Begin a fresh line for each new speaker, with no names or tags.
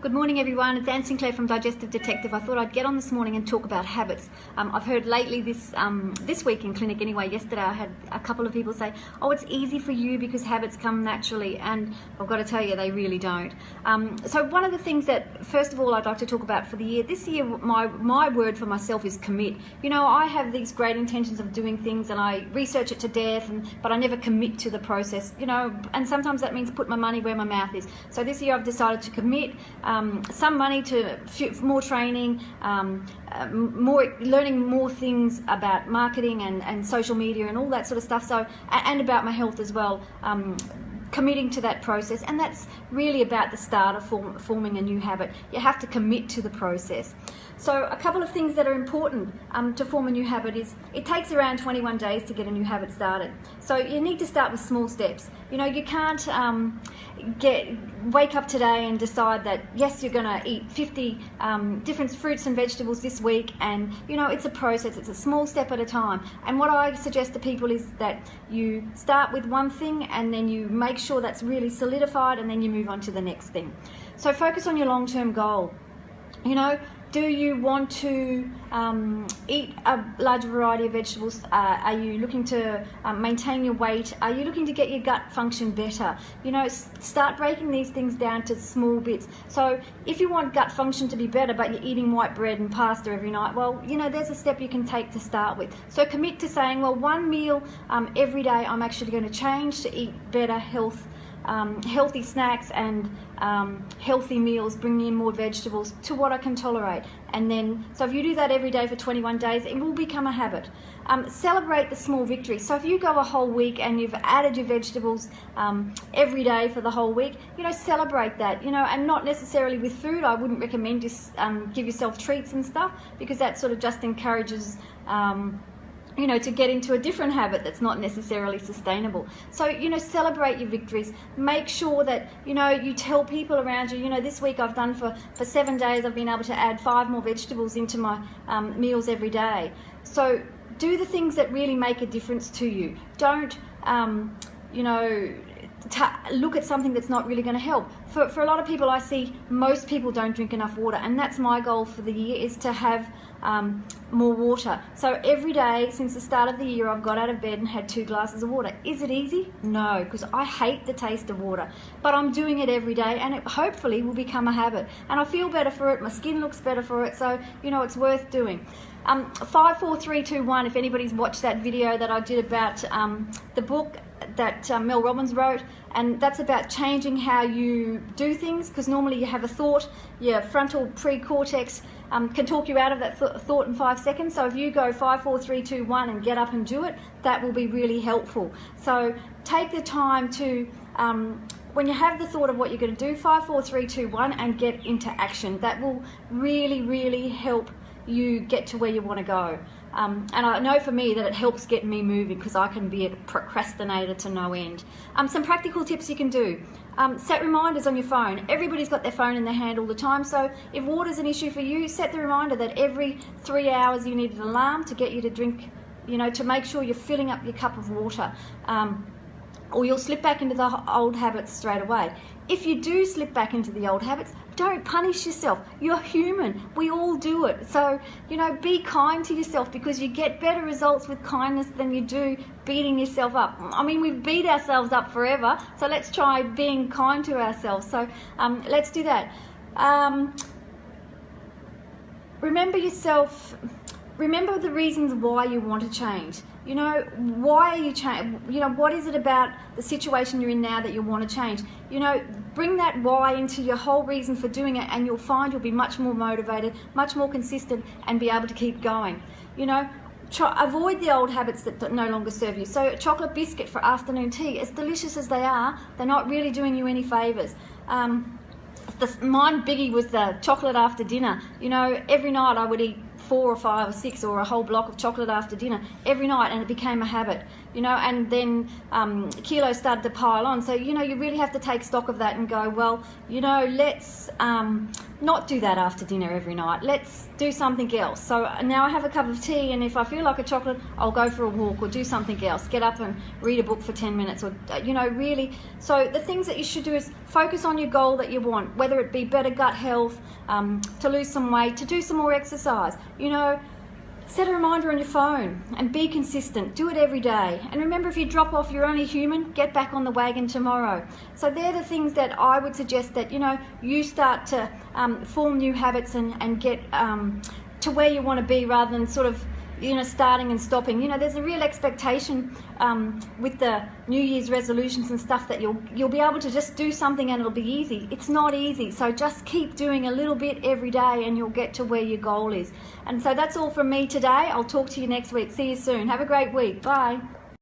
Good morning everyone, it's Anne Sinclair from Digestive Detective. I thought I'd get on this morning and talk about habits. I've heard lately this week in clinic anyway, yesterday I had a couple of people say, oh, it's easy for you because habits come naturally, and I've got to tell you they really don't. So one of the things that first of all I'd like to talk about for the year, this year my word for myself is commit. You know, I have these great intentions of doing things and I research it to death, but I never commit to the process, you know, and sometimes that means put my money where my mouth is. So this year I've decided to commit some money to more training, learning more things about marketing and social media and all that sort of stuff. So, and about my health as well. Committing to that process, and that's really about the start of forming a new habit. You have to commit to the process. So a couple of things that are important to form a new habit is it takes around 21 days to get a new habit started. So you need to start with small steps. You know, you can't wake up today and decide that yes, you're going to eat 50 different fruits and vegetables this week, and you know, it's a process. It's a small step at a time. And what I suggest to people is that you start with one thing and then you make sure that's really solidified, and then you move on to the next thing. So focus on your long-term goal. You know, do you want to eat a large variety of vegetables? Are you looking to maintain your weight? Are you looking to get your gut function better? You know, start breaking these things down to small bits. So if you want gut function to be better, but you're eating white bread and pasta every night, well, you know, there's a step you can take to start with. So commit to saying, well, one meal every day I'm actually going to change to eat better healthy snacks and healthy meals, bringing in more vegetables to what I can tolerate. And then, so if you do that every day for 21 days, it will become a habit. Celebrate the small victories. So if you go a whole week and you've added your vegetables every day for the whole week, you know, celebrate that, you know, and not necessarily with food. I wouldn't recommend just give yourself treats and stuff, because that sort of just encourages you know, to get into a different habit that's not necessarily sustainable. So, you know, celebrate your victories. Make sure that, you know, you tell people around you, you know, this week I've done for 7 days, I've been able to add 5 more vegetables into my meals every day. So do the things that really make a difference to you. Don't, you know, look at something that's not really going to help. For a lot of people, I see most people don't drink enough water, and that's my goal for the year, is to have more water. So every day since the start of the year, I've got out of bed and had 2 glasses of water. Is it easy? No, because I hate the taste of water, but I'm doing it every day, and it hopefully will become a habit, and I feel better for it. My skin looks better for it, so you know, it's worth doing. 5, 4, 3, 2, 1. If anybody's watched that video that I did about the book that Mel Robbins wrote, and that's about changing how you do things, because normally you have a thought, your frontal pre-cortex can talk you out of that thought in 5 seconds. So if you go 5, 4, 3, 2, 1 and get up and do it, that will be really helpful. So take the time to when you have the thought of what you're going to do, 5, 4, 3, 2, 1, and get into action. That will really, really help you get to where you want to go. And I know for me that it helps get me moving, because I can be a procrastinator to no end. Some practical tips you can do. Set reminders on your phone. Everybody's got their phone in their hand all the time, so if water's an issue for you, set the reminder that every 3 hours you need an alarm to get you to drink, you know, to make sure you're filling up your cup of water. Or you'll slip back into the old habits straight away. If you do slip back into the old habits, don't punish yourself. You're human. We all do it. So, you know, be kind to yourself, because you get better results with kindness than you do beating yourself up. I mean, we beat ourselves up forever, so let's try being kind to ourselves. So let's do that. Remember yourself. Remember the reasons why you want to change. You know, why are you changing? You know, what is it about the situation you're in now that you want to change? You know, bring that why into your whole reason for doing it, and you'll find you'll be much more motivated, much more consistent, and be able to keep going. You know, avoid the old habits that no longer serve you. So a chocolate biscuit for afternoon tea, as delicious as they are, they're not really doing you any favours. Mine biggie was the chocolate after dinner. You know, every night I would eat 4 or 5 or 6 or a whole block of chocolate after dinner every night, and it became a habit, you know, and then kilos started to pile on. So, you know, you really have to take stock of that and go, well, you know, let's not do that after dinner every night. Let's do something else. So now I have a cup of tea, and if I feel like a chocolate, I'll go for a walk or do something else. Get up and read a book for 10 minutes, or, you know, really. So the things that you should do is focus on your goal that you want, whether it be better gut health, to lose some weight, to do some more exercise. You know, set a reminder on your phone and be consistent. Do it every day. And remember, if you drop off, you're only human. Get back on the wagon tomorrow. So they're the things that I would suggest that, you know, you start to form new habits and get to where you want to be, rather than sort of, you know, starting and stopping. You know, there's a real expectation with the New Year's resolutions and stuff that you'll be able to just do something and it'll be easy. It's not easy. So just keep doing a little bit every day and you'll get to where your goal is. And so that's all from me today. I'll talk to you next week. See you soon. Have a great week. Bye.